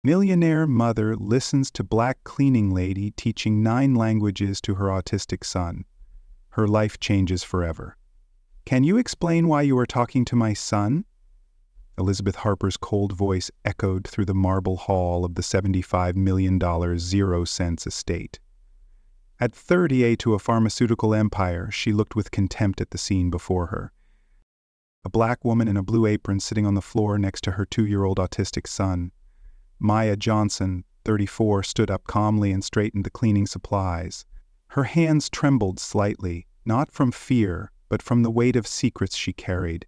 Millionaire mother listens to black cleaning lady teaching 9 languages to her autistic son. Her life changes forever. Can you explain why you are talking to my son? Elizabeth Harper's cold voice echoed through the marble hall of the $75 million 0-cents estate. At 30 to a pharmaceutical empire, she looked with contempt at the scene before her. A black woman in a blue apron sitting on the floor next to her 2-year-old autistic son. Maya Johnson, 34, stood up calmly and straightened the cleaning supplies. Her hands trembled slightly, not from fear, but from the weight of secrets she carried.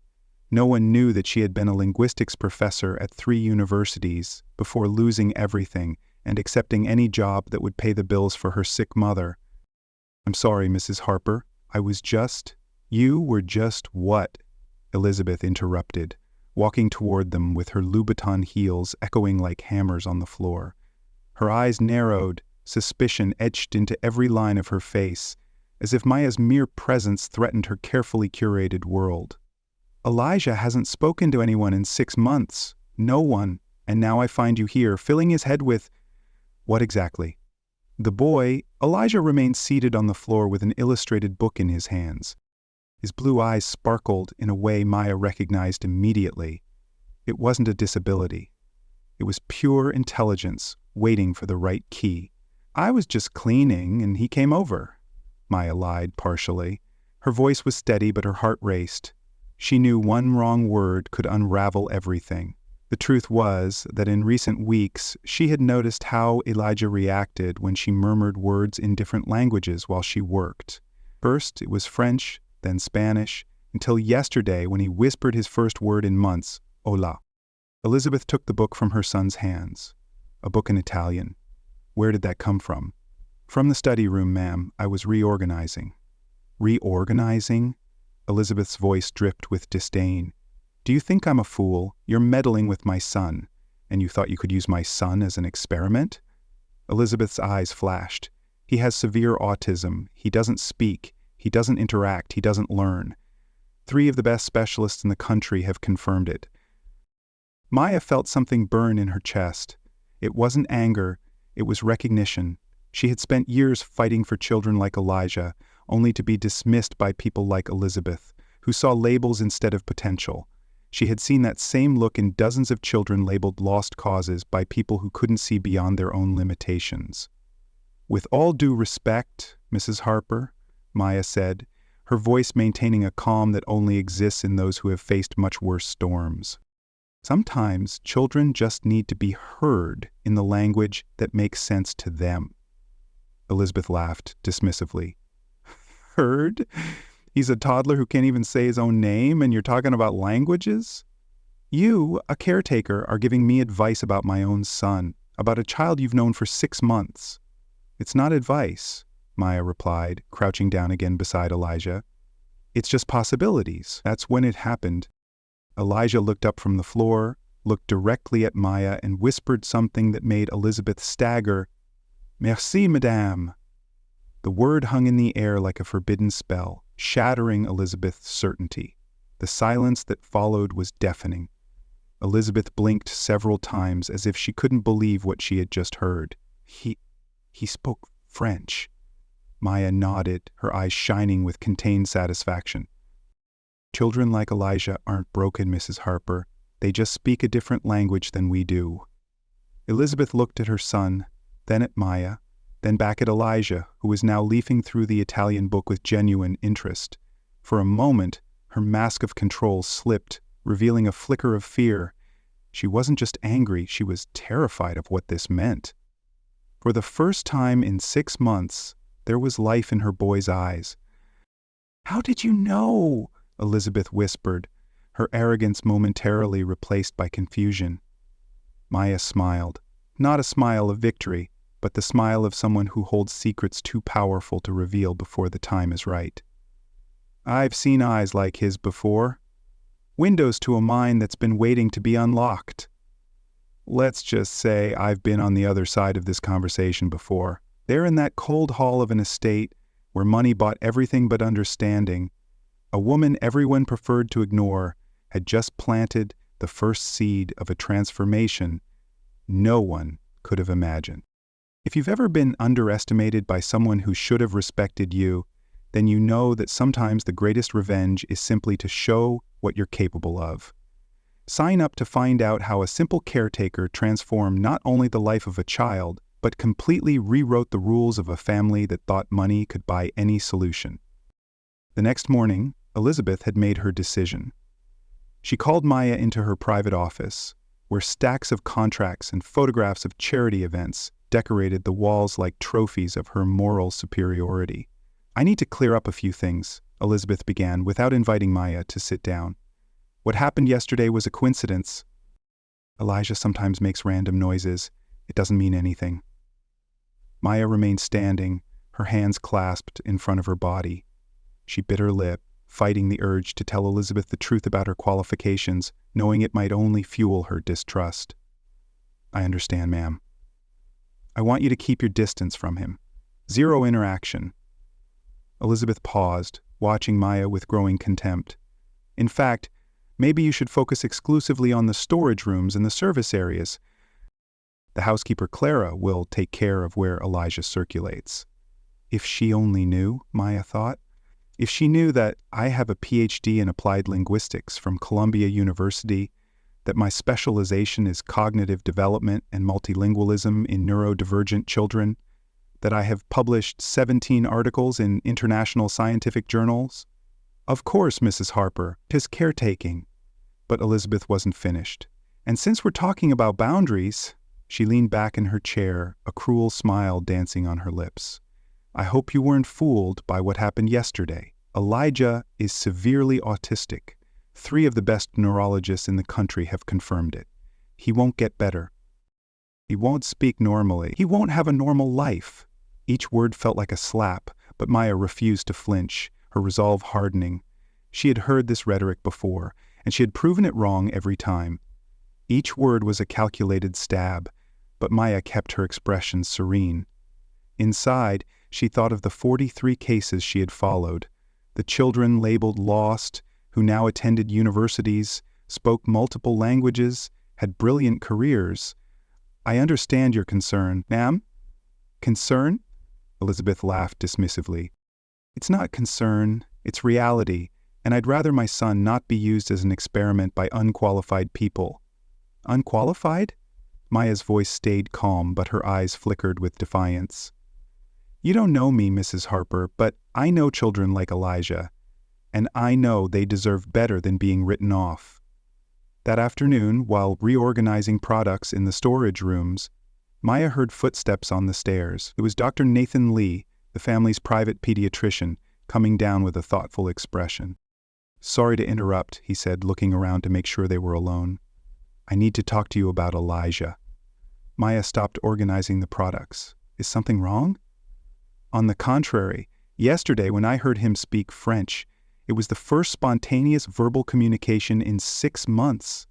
No one knew that she had been a linguistics professor at 3 universities before losing everything and accepting any job that would pay the bills for her sick mother. "I'm sorry, Mrs. Harper. You were just what?" Elizabeth interrupted, walking toward them with her Louboutin heels echoing like hammers on the floor. Her eyes narrowed, suspicion etched into every line of her face, as if Maya's mere presence threatened her carefully curated world. "Elijah hasn't spoken to anyone in 6 months. No one. And now I find you here, filling his head with—" "What exactly?" The boy, Elijah, remained seated on the floor with an illustrated book in his hands. His blue eyes sparkled in a way Maya recognized immediately. It wasn't a disability. It was pure intelligence, waiting for the right key. "I was just cleaning, and he came over," Maya lied partially. Her voice was steady, but her heart raced. She knew one wrong word could unravel everything. The truth was that in recent weeks she had noticed how Elijah reacted when she murmured words in different languages while she worked. First it was French, then Spanish, until yesterday when he whispered his first word in months, "Hola." Elizabeth took the book from her son's hands. A book in Italian. "Where did that come from?" "From the study room, ma'am. I was reorganizing." "Reorganizing?" Elizabeth's voice dripped with disdain. "Do you think I'm a fool? You're meddling with my son. And you thought you could use my son as an experiment?" Elizabeth's eyes flashed. "He has severe autism. He doesn't speak. He doesn't interact. He doesn't learn. 3 of the best specialists in the country have confirmed it." Maya felt something burn in her chest. It wasn't anger. It was recognition. She had spent years fighting for children like Elijah, only to be dismissed by people like Elizabeth, who saw labels instead of potential. She had seen that same look in dozens of children labeled lost causes by people who couldn't see beyond their own limitations. "With all due respect, Mrs. Harper," Maya said, her voice maintaining a calm that only exists in those who have faced much worse storms. "Sometimes children just need to be heard in the language that makes sense to them." Elizabeth laughed dismissively. "Heard? He's a toddler who can't even say his own name, and you're talking about languages? You, a caretaker, are giving me advice about my own son, about a child you've known for 6 months." "It's not advice," Maya replied, crouching down again beside Elijah. "It's just possibilities. That's when it happened." Elijah looked up from the floor, looked directly at Maya, and whispered something that made Elizabeth stagger. "Merci, madame." The word hung in the air like a forbidden spell, shattering Elizabeth's certainty. The silence that followed was deafening. Elizabeth blinked several times as if she couldn't believe what she had just heard. He spoke French." Maya nodded, her eyes shining with contained satisfaction. "Children like Elijah aren't broken, Mrs. Harper. They just speak a different language than we do." Elizabeth looked at her son, then at Maya, then back at Elijah, who was now leafing through the Italian book with genuine interest. For a moment, her mask of control slipped, revealing a flicker of fear. She wasn't just angry, she was terrified of what this meant. For the first time in 6 months, there was life in her boy's eyes. "How did you know?" Elizabeth whispered, her arrogance momentarily replaced by confusion. Maya smiled, not a smile of victory, but the smile of someone who holds secrets too powerful to reveal before the time is right. "I've seen eyes like his before. Windows to a mind that's been waiting to be unlocked. Let's just say I've been on the other side of this conversation before. There in that cold hall of an estate, where money bought everything but understanding, a woman everyone preferred to ignore had just planted the first seed of a transformation no one could have imagined. If you've ever been underestimated by someone who should have respected you, then you know that sometimes the greatest revenge is simply to show what you're capable of. Sign up to find out how a simple caretaker transformed not only the life of a child, but completely rewrote the rules of a family that thought money could buy any solution. The next morning, Elizabeth had made her decision. She called Maya into her private office, where stacks of contracts and photographs of charity events decorated the walls like trophies of her moral superiority. "I need to clear up a few things," Elizabeth began without inviting Maya to sit down. "What happened yesterday was a coincidence. Elijah sometimes makes random noises. It doesn't mean anything." Maya remained standing, her hands clasped in front of her body. She bit her lip, fighting the urge to tell Elizabeth the truth about her qualifications, knowing it might only fuel her distrust. "I understand, ma'am. I want you to keep your distance from him. Zero interaction." Elizabeth paused, watching Maya with growing contempt. "In fact, maybe you should focus exclusively on the storage rooms and the service areas. The housekeeper Clara will take care of where Elijah circulates." If she only knew, Maya thought. If she knew that I have a PhD in applied linguistics from Columbia University, that my specialization is cognitive development and multilingualism in neurodivergent children, that I have published 17 articles in international scientific journals. "Of course, Mrs. Harper, 'tis caretaking." But Elizabeth wasn't finished. "And since we're talking about boundaries," she leaned back in her chair, a cruel smile dancing on her lips, "I hope you weren't fooled by what happened yesterday. Elijah is severely autistic. 3 of the best neurologists in the country have confirmed it. He won't get better. He won't speak normally. He won't have a normal life." Each word felt like a slap, but Maya refused to flinch, her resolve hardening. She had heard this rhetoric before, and she had proven it wrong every time. Each word was a calculated stab, but Maya kept her expression serene. Inside, she thought of the 43 cases she had followed, the children labeled lost, who now attended universities, spoke multiple languages, had brilliant careers. "I understand your concern, ma'am." "Concern?" Elizabeth laughed dismissively. "It's not concern, it's reality, and I'd rather my son not be used as an experiment by unqualified people." "Unqualified?" Maya's voice stayed calm, but her eyes flickered with defiance. "You don't know me, Mrs. Harper, but I know children like Elijah, and I know they deserve better than being written off." That afternoon, while reorganizing products in the storage rooms, Maya heard footsteps on the stairs. It was Dr. Nathan Lee, the family's private pediatrician, coming down with a thoughtful expression. "Sorry to interrupt," he said, looking around to make sure they were alone. "I need to talk to you about Elijah." Maya stopped organizing the products. "Is something wrong?" "On the contrary, yesterday when I heard him speak French, it was the first spontaneous verbal communication in 6 months."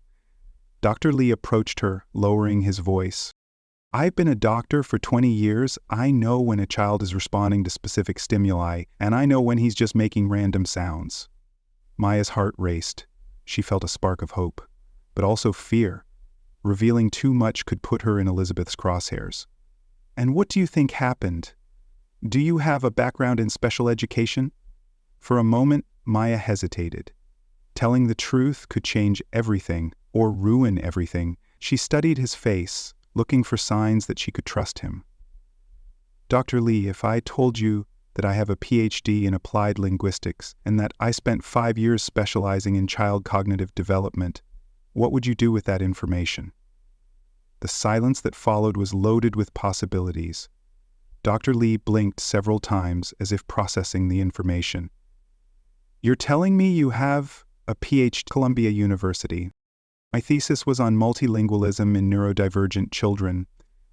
Dr. Lee approached her, lowering his voice. "I've been a doctor for 20 years. I know when a child is responding to specific stimuli, and I know when he's just making random sounds." Maya's heart raced. She felt a spark of hope, but also fear. Revealing too much could put her in Elizabeth's crosshairs. "And what do you think happened? Do you have a background in special education?" For a moment, Maya hesitated. Telling the truth could change everything, or ruin everything. She studied his face, looking for signs that she could trust him. "Dr. Lee, if I told you that I have a PhD in applied linguistics and that I spent 5 years specializing in child cognitive development, what would you do with that information?" The silence that followed was loaded with possibilities. Dr. Lee blinked several times as if processing the information. "You're telling me you have a PhD at Columbia University. My thesis was on multilingualism in neurodivergent children.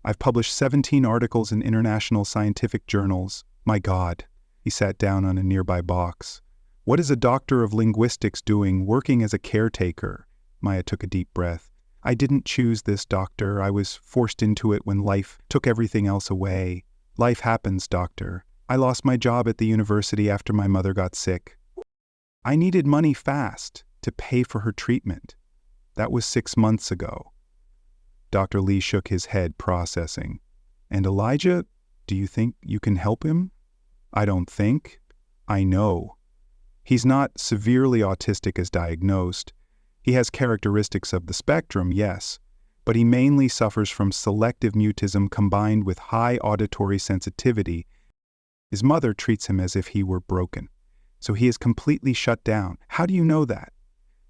I've published 17 articles in international scientific journals. My God." He sat down on a nearby box. "What is a doctor of linguistics doing working as a caretaker?" Maya took a deep breath. "I didn't choose this, doctor. I was forced into it when life took everything else away. Life happens, doctor. I lost my job at the university after my mother got sick. I needed money fast to pay for her treatment. That was 6 months ago." Dr. Lee shook his head, processing. And Elijah, do you think you can help him? I don't think. I know. He's not severely autistic as diagnosed. He has characteristics of the spectrum, yes, but he mainly suffers from selective mutism combined with high auditory sensitivity. His mother treats him as if he were broken, so he is completely shut down. How do you know that?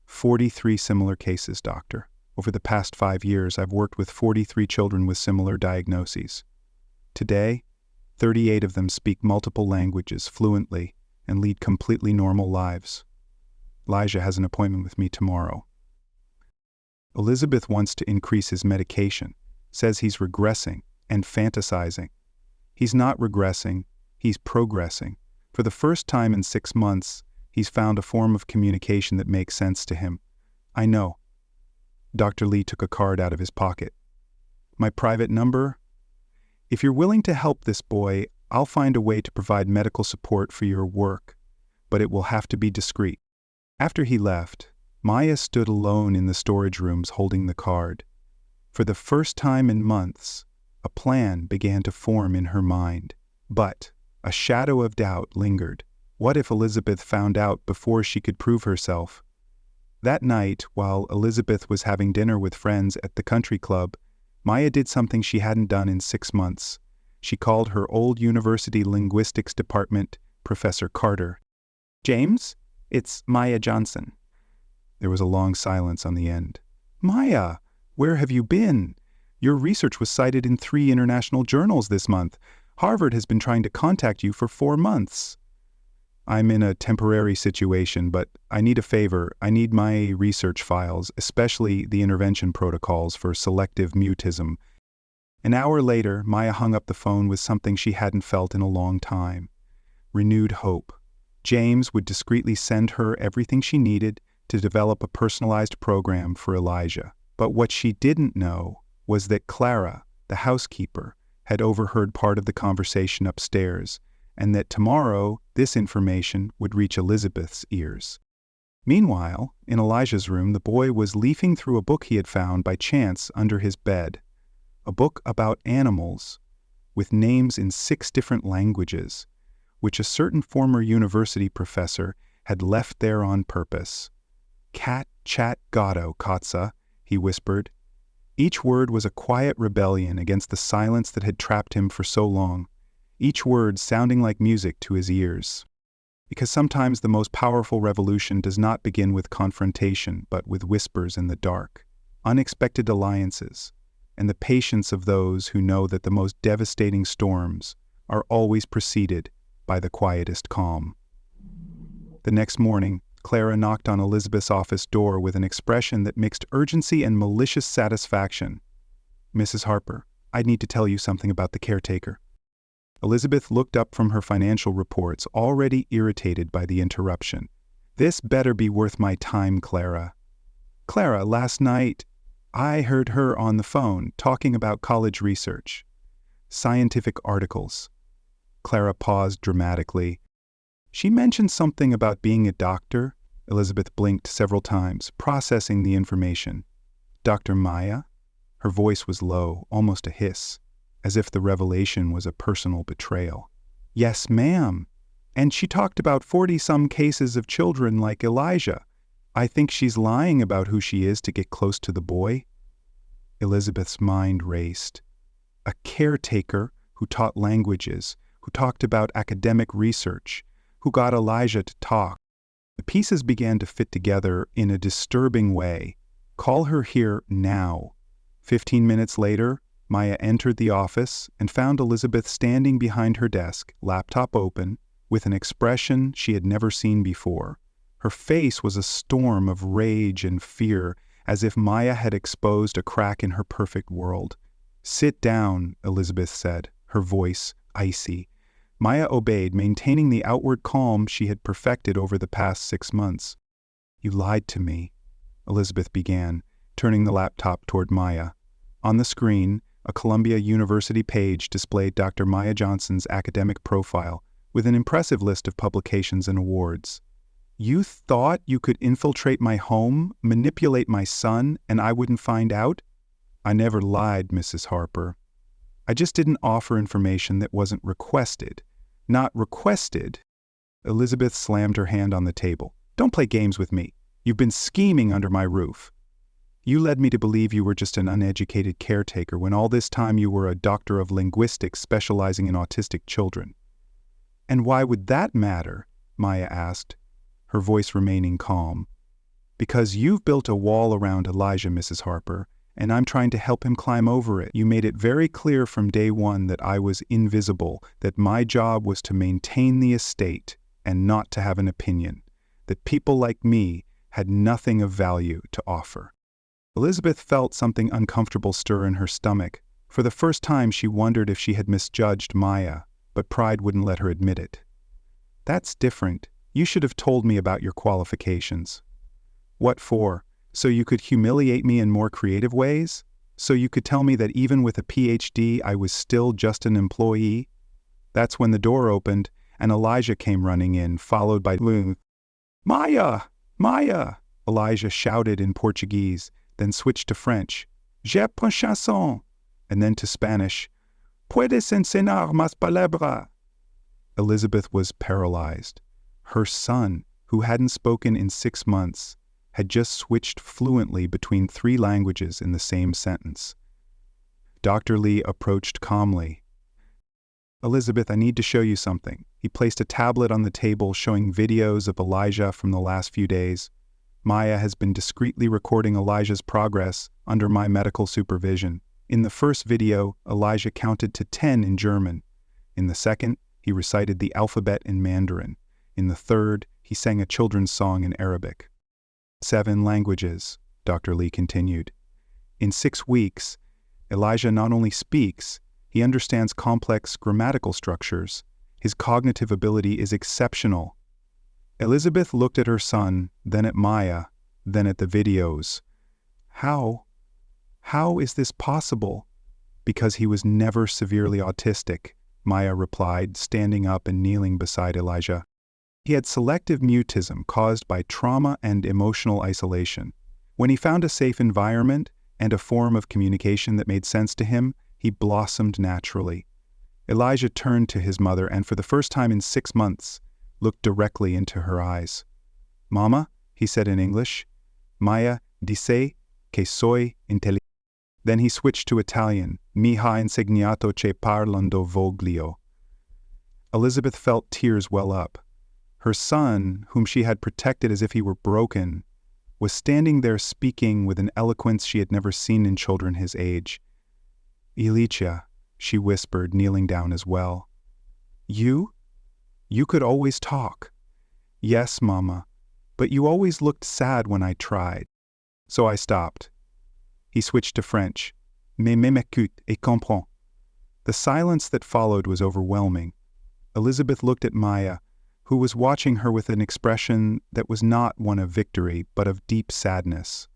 43 similar cases, doctor. Over the past 5 years, I've worked with 43 children with similar diagnoses. Today, 38 of them speak multiple languages fluently and lead completely normal lives. Elijah has an appointment with me tomorrow. Elizabeth wants to increase his medication, says he's regressing and fantasizing. He's not regressing, he's progressing. For the first time in 6 months, he's found a form of communication that makes sense to him. I know. Dr. Lee took a card out of his pocket. My private number? If you're willing to help this boy, I'll find a way to provide medical support for your work, but it will have to be discreet. After he left, Maya stood alone in the storage rooms holding the card. For the first time in months, a plan began to form in her mind. But a shadow of doubt lingered. What if Elizabeth found out before she could prove herself? That night, while Elizabeth was having dinner with friends at the country club, Maya did something she hadn't done in 6 months. She called her old university linguistics department, Professor Carter. James, it's Maya Johnson. There was a long silence on the end. Maya, where have you been? Your research was cited in 3 international journals this month. Harvard has been trying to contact you for 4 months. I'm in a temporary situation, but I need a favor. I need my research files, especially the intervention protocols for selective mutism. An hour later, Maya hung up the phone with something she hadn't felt in a long time. Renewed hope. James would discreetly send her everything she needed to develop a personalized program for Elijah. But what she didn't know was that Clara, the housekeeper, had overheard part of the conversation upstairs, and that tomorrow this information would reach Elizabeth's ears. Meanwhile, in Elijah's room, the boy was leafing through a book he had found by chance under his bed. A book about animals, with names in 6 different languages, which a certain former university professor had left there on purpose. Cat, chat, gatto, katsa, he whispered. Each word was a quiet rebellion against the silence that had trapped him for so long, each word sounding like music to his ears. Because sometimes the most powerful revolution does not begin with confrontation, but with whispers in the dark, unexpected alliances, and the patience of those who know that the most devastating storms are always preceded by the quietest calm. The next morning, Clara knocked on Elizabeth's office door with an expression that mixed urgency and malicious satisfaction. Mrs. Harper, I need to tell you something about the caretaker. Elizabeth looked up from her financial reports, already irritated by the interruption. This better be worth my time, Clara. Clara, last night, I heard her on the phone talking about college research, scientific articles. Clara paused dramatically. She mentioned something about being a doctor. Elizabeth blinked several times, processing the information. Dr. Maya? Her voice was low, almost a hiss, as if the revelation was a personal betrayal. Yes, ma'am. And she talked about 40-some cases of children like Elijah. I think she's lying about who she is to get close to the boy. Elizabeth's mind raced. A caretaker who taught languages, who talked about academic research, who got Elijah to talk. The pieces began to fit together in a disturbing way. Call her here now. 15 minutes later, Maya entered the office and found Elizabeth standing behind her desk, laptop open, with an expression she had never seen before. Her face was a storm of rage and fear, as if Maya had exposed a crack in her perfect world. Sit down, Elizabeth said, her voice icy. Maya obeyed, maintaining the outward calm she had perfected over the past 6 months. You lied to me, Elizabeth began, turning the laptop toward Maya. On the screen, a Columbia University page displayed Dr. Maya Johnson's academic profile, with an impressive list of publications and awards. You thought you could infiltrate my home, manipulate my son, and I wouldn't find out? I never lied, Mrs. Harper. I just didn't offer information that wasn't requested. Not requested. Elizabeth slammed her hand on the table. Don't play games with me. You've been scheming under my roof. You led me to believe you were just an uneducated caretaker when all this time you were a doctor of linguistics specializing in autistic children. And why would that matter? Maya asked, her voice remaining calm. Because you've built a wall around Elijah, Mrs. Harper, and I'm trying to help him climb over it. You made it very clear from day one that I was invisible, that my job was to maintain the estate and not to have an opinion, that people like me had nothing of value to offer. Elizabeth felt something uncomfortable stir in her stomach. For the first time she wondered if she had misjudged Maya, but pride wouldn't let her admit it. That's different. You should have told me about your qualifications. What for? So you could humiliate me in more creative ways? So you could tell me that even with a PhD I was still just an employee? That's when the door opened and Elijah came running in, followed by Lou. Maya! Maya! Elijah shouted in Portuguese, then switched to French. J'ai une chanson! And then to Spanish. Puedes enseñar más palabras? Elizabeth was paralyzed. Her son, who hadn't spoken in 6 months, had just switched fluently between 3 languages in the same sentence. Dr. Lee approached calmly. Elizabeth, I need to show you something. He placed a tablet on the table showing videos of Elijah from the last few days. Maya has been discreetly recording Elijah's progress under my medical supervision. In the first video, Elijah counted to 10 in German. In the second, he recited the alphabet in Mandarin. In the third, he sang a children's song in Arabic. 7 languages, Dr. Lee continued. In 6 weeks, Elijah not only speaks, he understands complex grammatical structures. His cognitive ability is exceptional. Elizabeth looked at her son, then at Maya, then at the videos. How is this possible? Because he was never severely autistic, Maya replied, standing up and kneeling beside Elijah. He had selective mutism caused by trauma and emotional isolation. When he found a safe environment and a form of communication that made sense to him, he blossomed naturally. Elijah turned to his mother and for the first time in 6 months, looked directly into her eyes. Mama, he said in English, Maya dice que soy inteligente. Then he switched to Italian, mi ha insegnato che parlando voglio. Elizabeth felt tears well up. Her son, whom she had protected as if he were broken, was standing there speaking with an eloquence she had never seen in children his age. Ilicia, she whispered, kneeling down as well. You? You could always talk. Yes, Mama, but you always looked sad when I tried. So I stopped. He switched to French. Mais m'écoute et comprend. The silence that followed was overwhelming. Elizabeth looked at Maya, who was watching her with an expression that was not one of victory, but of deep sadness.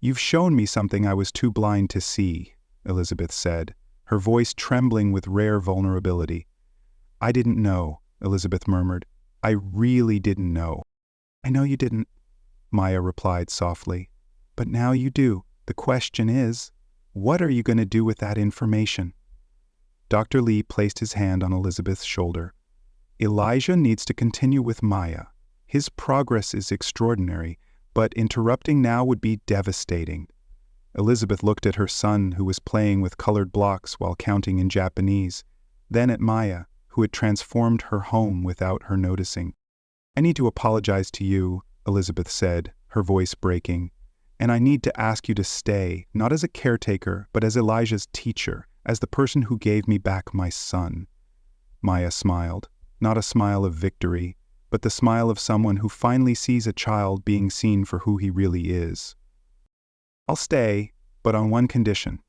You've shown me something I was too blind to see, Elizabeth said, her voice trembling with rare vulnerability. I didn't know, Elizabeth murmured. I really didn't know. I know you didn't, Maya replied softly. But now you do. The question is, what are you going to do with that information? Dr. Lee placed his hand on Elizabeth's shoulder. Elijah needs to continue with Maya. His progress is extraordinary, but interrupting now would be devastating. Elizabeth looked at her son, who was playing with colored blocks while counting in Japanese, then at Maya, who had transformed her home without her noticing. I need to apologize to you, Elizabeth said, her voice breaking. And I need to ask you to stay, not as a caretaker, but as Elijah's teacher, as the person who gave me back my son. Maya smiled, not a smile of victory, but the smile of someone who finally sees a child being seen for who he really is. I'll stay, but on one condition.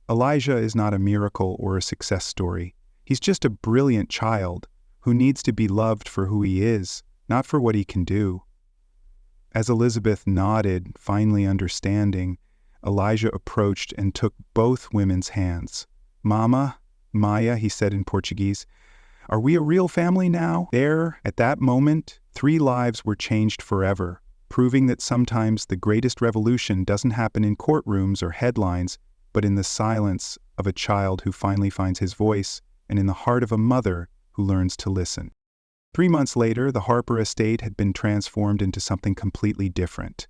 Elijah is not a miracle or a success story. He's just a brilliant child who needs to be loved for who he is, not for what he can do. As Elizabeth nodded, finally understanding, Elijah approached and took both women's hands. Mama, Maya, he said in Portuguese, are we a real family now? There, at that moment, 3 lives were changed forever, proving that sometimes the greatest revolution doesn't happen in courtrooms or headlines, but in the silence of a child who finally finds his voice, and in the heart of a mother who learns to listen. 3 months later, the Harper estate had been transformed into something completely different.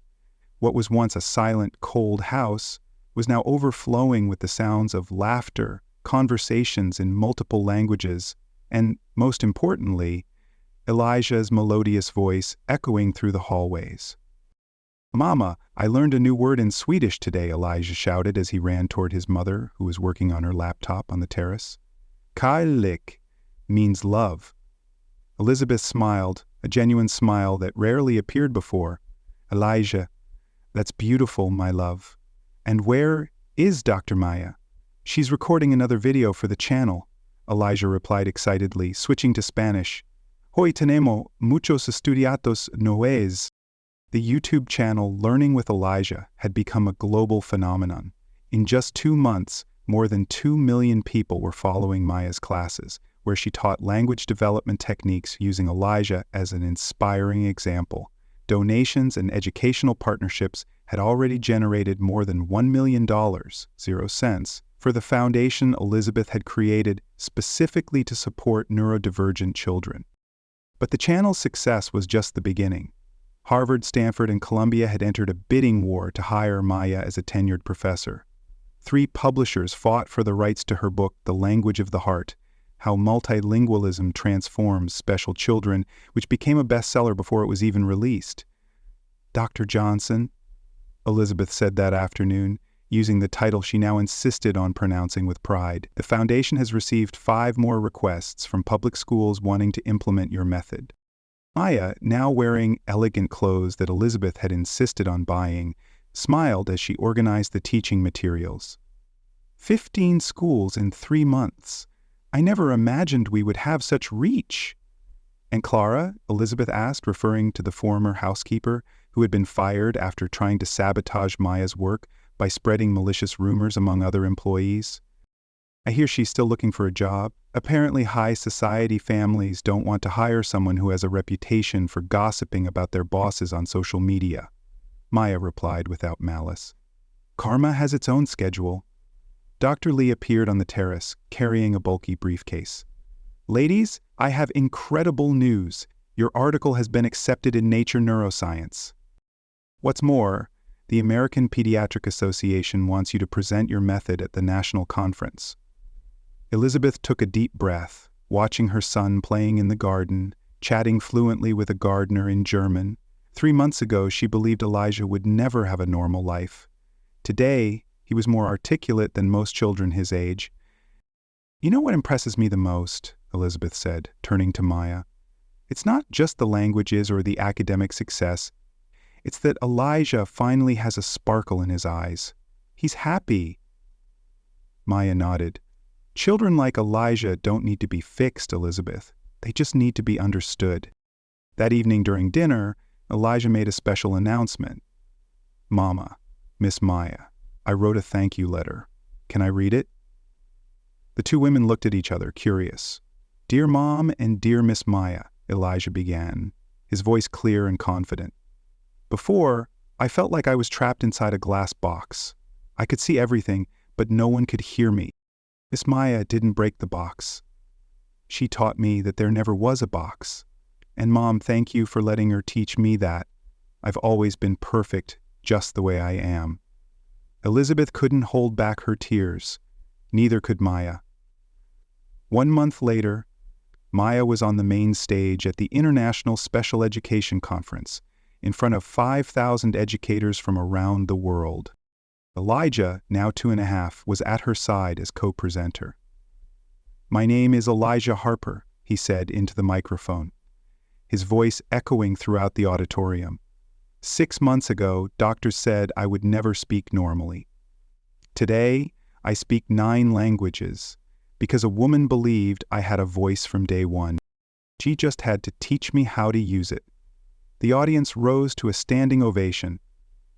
What was once a silent, cold house was now overflowing with the sounds of laughter, conversations in multiple languages, and, most importantly, Elijah's melodious voice echoing through the hallways. "Mama, I learned a new word in Swedish today," Elijah shouted as he ran toward his mother, who was working on her laptop on the terrace. "Kärlek" means love. Elizabeth smiled, a genuine smile that rarely appeared before. "Elijah, that's beautiful, my love. And where is Dr. Maya?" "She's recording another video for the channel," Elijah replied excitedly, switching to Spanish. "Hoy tenemos muchos estudiantes nuevos." The YouTube channel Learning with Elijah had become a global phenomenon. In just 2 months, more than 2 million people were following Maya's classes, where she taught language development techniques using Elijah as an inspiring example. Donations and educational partnerships had already generated more than $1 million, 0 cents, for the foundation Elizabeth had created specifically to support neurodivergent children. But the channel's success was just the beginning. Harvard, Stanford, and Columbia had entered a bidding war to hire Maya as a tenured professor. 3 publishers fought for the rights to her book, The Language of the Heart, How Multilingualism Transforms Special Children, which became a bestseller before it was even released. "Dr. Johnson," Elizabeth said that afternoon, using the title she now insisted on pronouncing with pride, "the foundation has received 5 more requests from public schools wanting to implement your method." Maya, now wearing elegant clothes that Elizabeth had insisted on buying, smiled as she organized the teaching materials. 15 schools in 3 months. I never imagined we would have such reach." "And Clara?" Elizabeth asked, referring to the former housekeeper who had been fired after trying to sabotage Maya's work by spreading malicious rumors among other employees. "I hear she's still looking for a job. Apparently high society families don't want to hire someone who has a reputation for gossiping about their bosses on social media," Maya replied without malice. "Karma has its own schedule." Dr. Lee appeared on the terrace, carrying a bulky briefcase. "Ladies, I have incredible news. Your article has been accepted in Nature Neuroscience. What's more, the American Pediatric Association wants you to present your method at the national conference." Elizabeth took a deep breath, watching her son playing in the garden, chatting fluently with a gardener in German. 3 months ago, she believed Elijah would never have a normal life. Today, he was more articulate than most children his age. "You know what impresses me the most?" Elizabeth said, turning to Maya. "It's not just the languages or the academic success. It's that Elijah finally has a sparkle in his eyes. He's happy." Maya nodded. "Children like Elijah don't need to be fixed, Elizabeth. They just need to be understood." That evening during dinner, Elijah made a special announcement. "Mama, Miss Maya, I wrote a thank you letter. Can I read it?" The 2 women looked at each other, curious. "Dear Mom and dear Miss Maya," Elijah began, his voice clear and confident. "Before, I felt like I was trapped inside a glass box. I could see everything, but no one could hear me. Miss Maya didn't break the box. She taught me that there never was a box. And Mom, thank you for letting her teach me that. I've always been perfect, just the way I am." Elizabeth couldn't hold back her tears. Neither could Maya. 1 month later, Maya was on the main stage at the International Special Education Conference, in front of 5,000 educators from around the world. Elijah, now 2.5, was at her side as co-presenter. "My name is Elijah Harper," he said into the microphone, his voice echoing throughout the auditorium. 6 months ago, doctors said I would never speak normally. Today, I speak 9 languages because a woman believed I had a voice from day one. She just had to teach me how to use it." The audience rose to a standing ovation.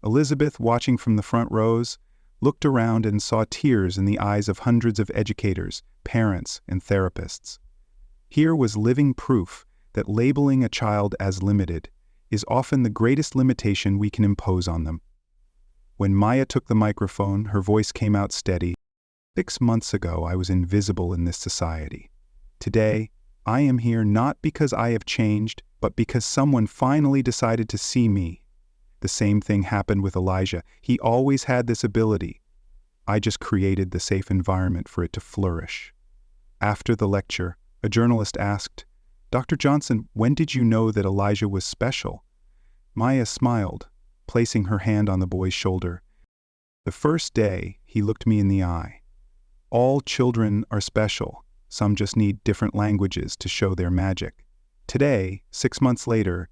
Elizabeth, watching from the front rows, looked around and saw tears in the eyes of hundreds of educators, parents, and therapists. Here was living proof that labeling a child as limited is often the greatest limitation we can impose on them. When Maya took the microphone, her voice came out steady. 6 months ago, I was invisible in this society. Today, I am here not because I have changed, but because someone finally decided to see me. The same thing happened with Elijah. He always had this ability. I just created the safe environment for it to flourish. After the lecture, a journalist asked, "Dr. Johnson, when did you know that Elijah was special?" Maya smiled, placing her hand on the boy's shoulder. "The first day, he looked me in the eye. All children are special. Some just need different languages to show their magic." Today, 6 months later,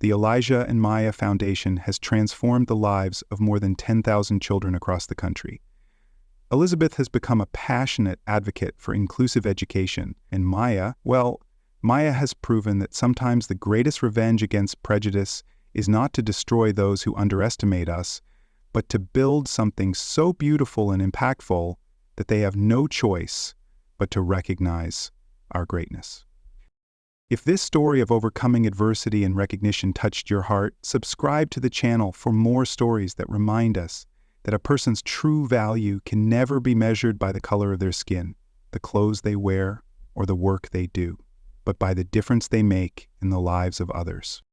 the Elijah and Maya Foundation has transformed the lives of more than 10,000 children across the country. Elizabeth has become a passionate advocate for inclusive education, and Maya has proven that sometimes the greatest revenge against prejudice is not to destroy those who underestimate us, but to build something so beautiful and impactful that they have no choice but to recognize our greatness. If this story of overcoming adversity and recognition touched your heart, subscribe to the channel for more stories that remind us that a person's true value can never be measured by the color of their skin, the clothes they wear, or the work they do, but by the difference they make in the lives of others.